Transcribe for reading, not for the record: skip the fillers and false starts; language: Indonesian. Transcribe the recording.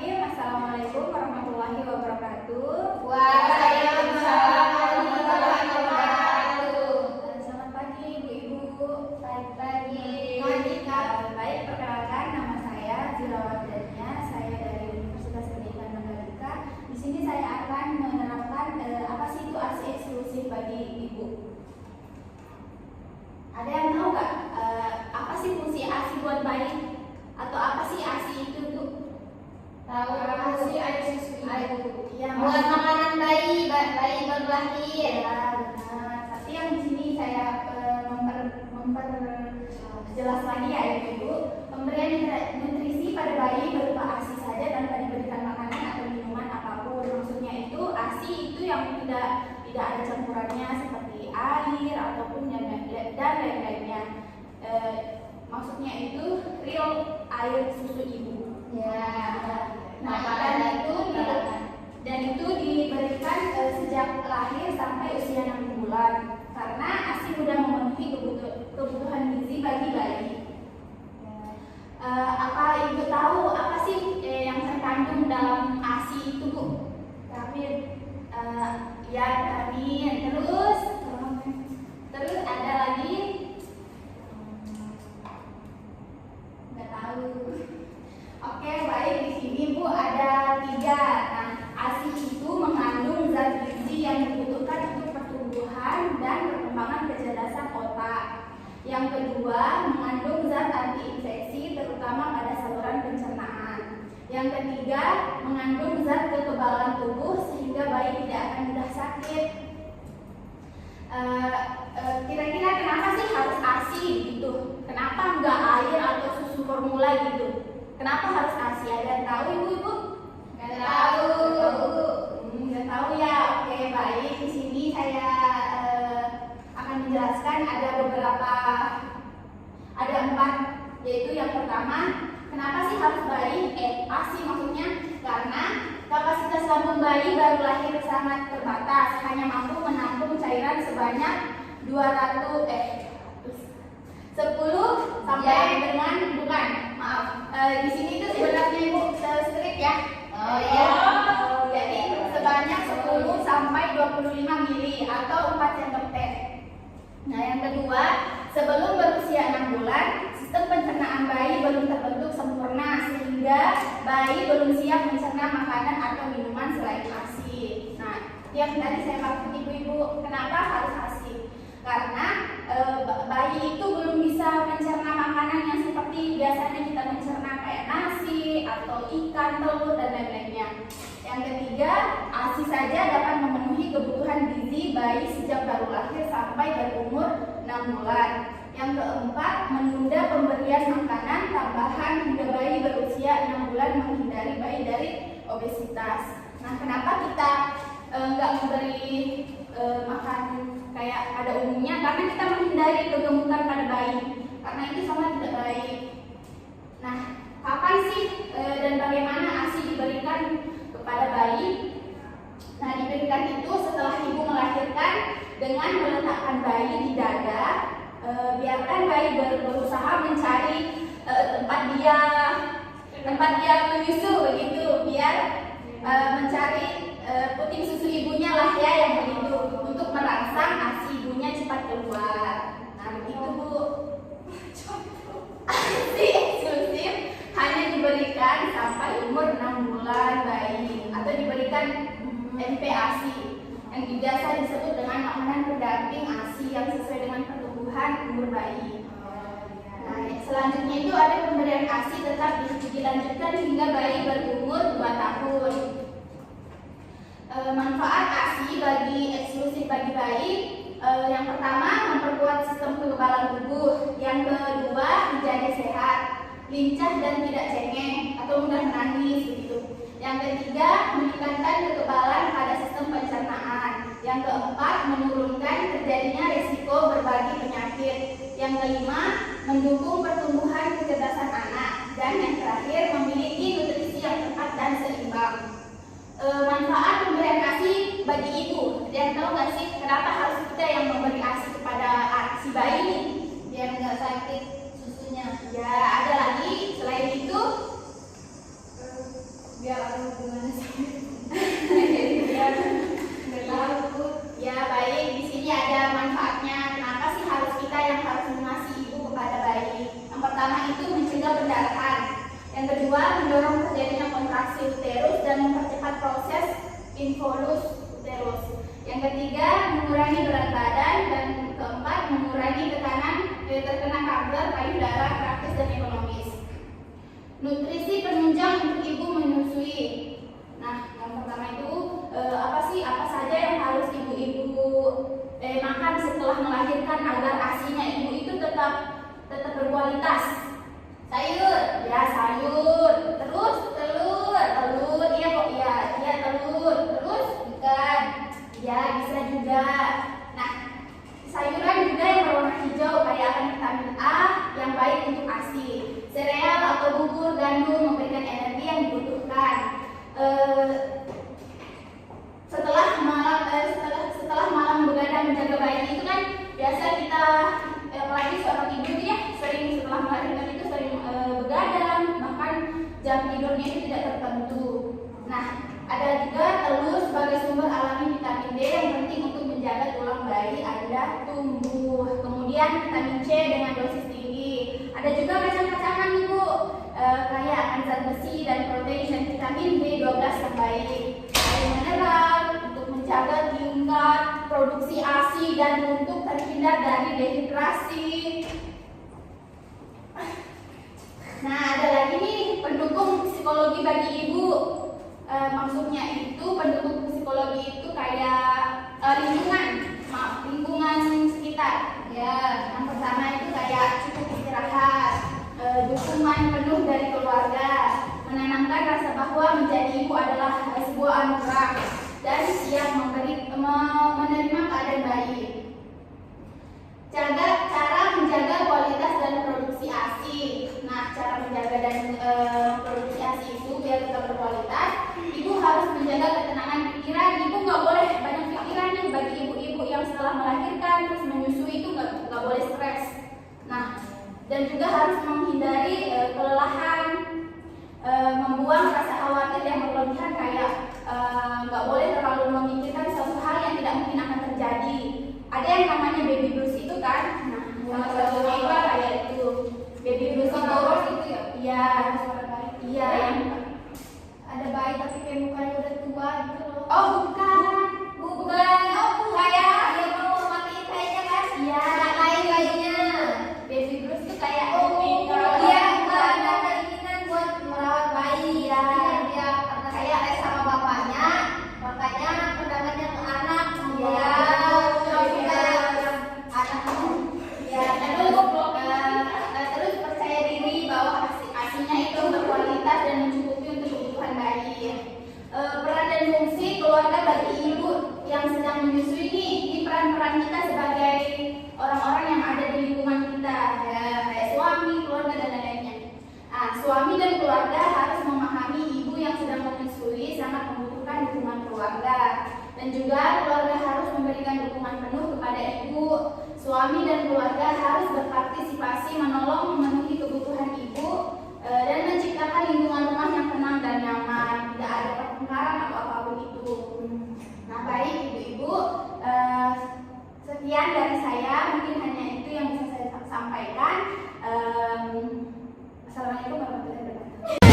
Bismillahirrahmanirrahim. Assalamualaikum warahmatullahi wabarakatuh. Waalaikumsalam warahmatullahi wabarakatuh. Selamat pagi Ibu-ibu. Selamat pagi. Baik, perkenalkan nama saya Zirawardania. Saya dari Universitas Pendidikan Mandalika. Di sini saya akan menerapkan apa sih itu ASI eksklusif bagi Ibu. Ada yang tahu nggak apa sih fungsi ASI buat bayi? Atau apa sih ASI itu tuh? Tahu ASI Yang buat makanan bayi baru lahir. Ya, benar. Tapi yang di sini saya memperjelas lagi ya Ibu. Pemberian nutrisi pada bayi berupa ASI saja tanpa diberikan makanan atau minuman apapun. Maksudnya itu ASI itu yang tidak ada campurannya seperti air ataupun dan lain-lainnya. Maksudnya itu real air susu ibu. Ya. Nah, dan itu diberikan sejak lahir sampai usia 6 bulan karena ASI sudah memenuhi kebutuhan gizi bagi bayi. Apa Ibu tahu apa sih yang terkandung dalam ASI itu, Bu? Vitamin. Ya, vitamin. Terus ada lagi? Nggak tahu. Oke, baik, di sini Bu ada 3. Nah, ASI itu mengandung zat gizi yang dibutuhkan untuk pertumbuhan dan perkembangan kecerdasan otak. Yang kedua, mengandung zat antiinfeksi terutama pada saluran pencernaan. Yang ketiga, mengandung zat kekebalan tubuh sehingga bayi tidak akan mudah sakit. Kira-kira kenapa sih harus ASI gitu? Kenapa enggak air atau susu formula gitu? Kenapa harus ASI? Ada yang tahu Ibu-ibu? Nggak tahu. Nggak tahu ya. Oke, baik. Di sini saya akan menjelaskan ada 4, yaitu yang pertama, kenapa sih harus ASI maksudnya? Karena kapasitas lambung bayi baru lahir sangat terbatas, hanya mampu menampung cairan sebanyak 10 sampai dengan di sini itu sebenarnya Ibu strict ya. Oh iya. Jadi sebanyak 10 sampai 25 mili atau 4 cm. Nah, yang kedua, sebelum berusia 6 bulan, sistem pencernaan bayi belum terbentuk sempurna sehingga bayi belum siap mencerna makanan atau minuman selain ASI. Nah, yang tadi saya maksud Ibu-ibu, kenapa harus ASI? Karena bayi itu belum bisa mencerna makanan yang seperti biasanya kita mencerna kayak nasi atau ikan, telur dan lain-lainnya. Yang ketiga, ASI saja dapat memenuhi kebutuhan gizi bayi sejak baru lahir sampai berumur 6 bulan. Yang keempat, menunda pemberian makanan tambahan hingga bayi berusia 6 bulan menghindari bayi dari obesitas. Nah, kenapa kita nggak memberi makan kayak pada umumnya? Karena kita menghindari kegemukan pada bayi, karena itu sangat tidak baik. Nah, kapan sih dan bagaimana ASI diberikan kepada bayi? Nah, diberikan itu setelah ibu melahirkan dengan meletakkan bayi di dada. Biarkan bayi berusaha mencari tempat dia menyusu begitu, biar mencari puting susu ibunya lah ya yang begitu, untuk merangsang ASI ibunya cepat keluar. Nah, begitu Bu. ASI eksklusif hanya diberikan sampai umur 6 bulan bayi atau diberikan MPASI yang biasa disebut dengan makanan pendamping ASI yang sesuai dengan pertumbuhan umur bayi. Nah, selanjutnya itu ada pemberian ASI tetap dilanjutkan hingga bayi berumur 2 tahun. Manfaat ASI eksklusif bagi bayi, yang pertama memperkuat sistem kekebalan tubuh, yang kedua menjadi sehat, lincah dan tidak cengeng atau mudah menangis begitu. Yang ketiga, meningkatkan kekebalan pada sistem pencernaan. Yang keempat, menurunkan terjadinya risiko berbagai penyakit. Yang kelima, mendukung pertumbuhan kecerdasan anak. Dan yang terakhir, memiliki nutrisi yang tepat dan seimbang. Manfaat pemberian ASI bagi ibu. Dia tahu nggak sih kenapa harus kita yang memberi ASI kepada si bayi ini? Biar nggak sakit susunya. Ya, ada lagi selain itu Biar ada hubungannya sama. Nggak tahu Bu. Ya baik, di sini ada manfaatnya. Kenapa sih harus kita yang harus mengasihi ibu kepada bayi? Yang pertama itu mencegah pendarahan. Yang kedua mendorong terjadinya kontraksi uterus dan mempercepat proses involus uterus. Yang ketiga mengurangi berat badan dan keempat mengurangi tekanan terkena kanker payudara praktis dan ekonomis. Nutrisi penunjang untuk ibu menyusui. Nah, yang pertama itu apa saja yang harus ibu-ibu makan setelah melahirkan agar ASI-nya ibu itu tetap berkualitas. Sayur, ya sayur. Terus telur, iya kok iya telur. Terus ikan, ya bisa juga. Nah, sayuran juga yang berwarna hijau kaya akan vitamin A yang baik untuk ASI. Sereal atau bubur gandum memberikan energi yang dibutuhkan. Setelah malam begadang menjaga bayi itu kan biasa kita apalagi seorang ibu ya sering setelah melahirkan itu sering begadang, bahkan jam tidurnya itu tidak tertentu. Nah, ada juga telur sebagai sumber alami vitamin D yang penting untuk menjaga tulang bayi Anda tumbuh. Kemudian vitamin C dengan dosis tinggi. Ada juga kacang-kacangan ibu kaya akan zat besi dan protein dan vitamin B12 yang baik. Air mineral untuk menjaga tingkat produksi ASI dan untuk terhindar dari dehidrasi. Nah, ada lagi nih pendukung psikologi bagi ibu. Maksudnya itu pendukung psikologi itu kayak lingkungan sekitar. Ya, yang pertama itu kayak cukup istirahat, dukungan penuh dari keluarga, menanamkan rasa bahwa menjadi ibu adalah sebuah anugerah dan siap menerima keadaan bayi. Cara menjaga kualitas dan produksi ASI. Nah, cara menjaga dan produksi ASI itu biar tetap berkualitas, ibu harus menjaga ketenangan pikiran. Ibu nggak boleh banyak pikiran nih. Bagi ibu-ibu yang setelah melahirkan terus menyusui itu nggak boleh stres. Nah, dan juga harus menghindari kelelahan, membuang rasa khawatir yang berlebihan kayak nggak boleh terlalu memikirkan suatu hal yang tidak mungkin akan terjadi. Ada yang namanya baby blues itu kan. Nah, salah satunya itu kayak itu baby blues itu ya. Iya yang Ada bayi tapi kayak mukanya udah tua gitu loh. oh bukan kayak Dia mau matiin kayaknya kan? iya Lain kayaknya. baby blues itu kayak Dia nggak ada keinginan buat merawat bayi ya. Dia karena kayak sama bapaknya, makanya undangannya ke anak. Iya. Terus juga anakmu. ya terus percaya diri bahwa ASI-nya itu berkualitas dan mencukupi untuk kebutuhan bayi. Peran dan fungsi keluarga bagi ibu yang sedang menyusui ini peran kita sebagai orang-orang yang ada di lingkungan kita ya, kayak suami, keluarga dan lain-lainnya. Nah, suami dan keluarga harus memahami ibu yang sedang menyusui sangat membutuhkan dukungan keluarga, dan juga keluarga harus memberikan dukungan penuh kepada ibu. Suami dan keluarga harus berpartisipasi menolong memenuhi kebutuhan ibu dan menciptakan lingkungan rumah yang tenang dan nyaman, tidak ada pertengkaran atau apapun itu. Nah, baik ibu-ibu, sekian dari saya, mungkin hanya itu yang bisa saya sampaikan. Assalamualaikum warahmatullahi wabarakatuh.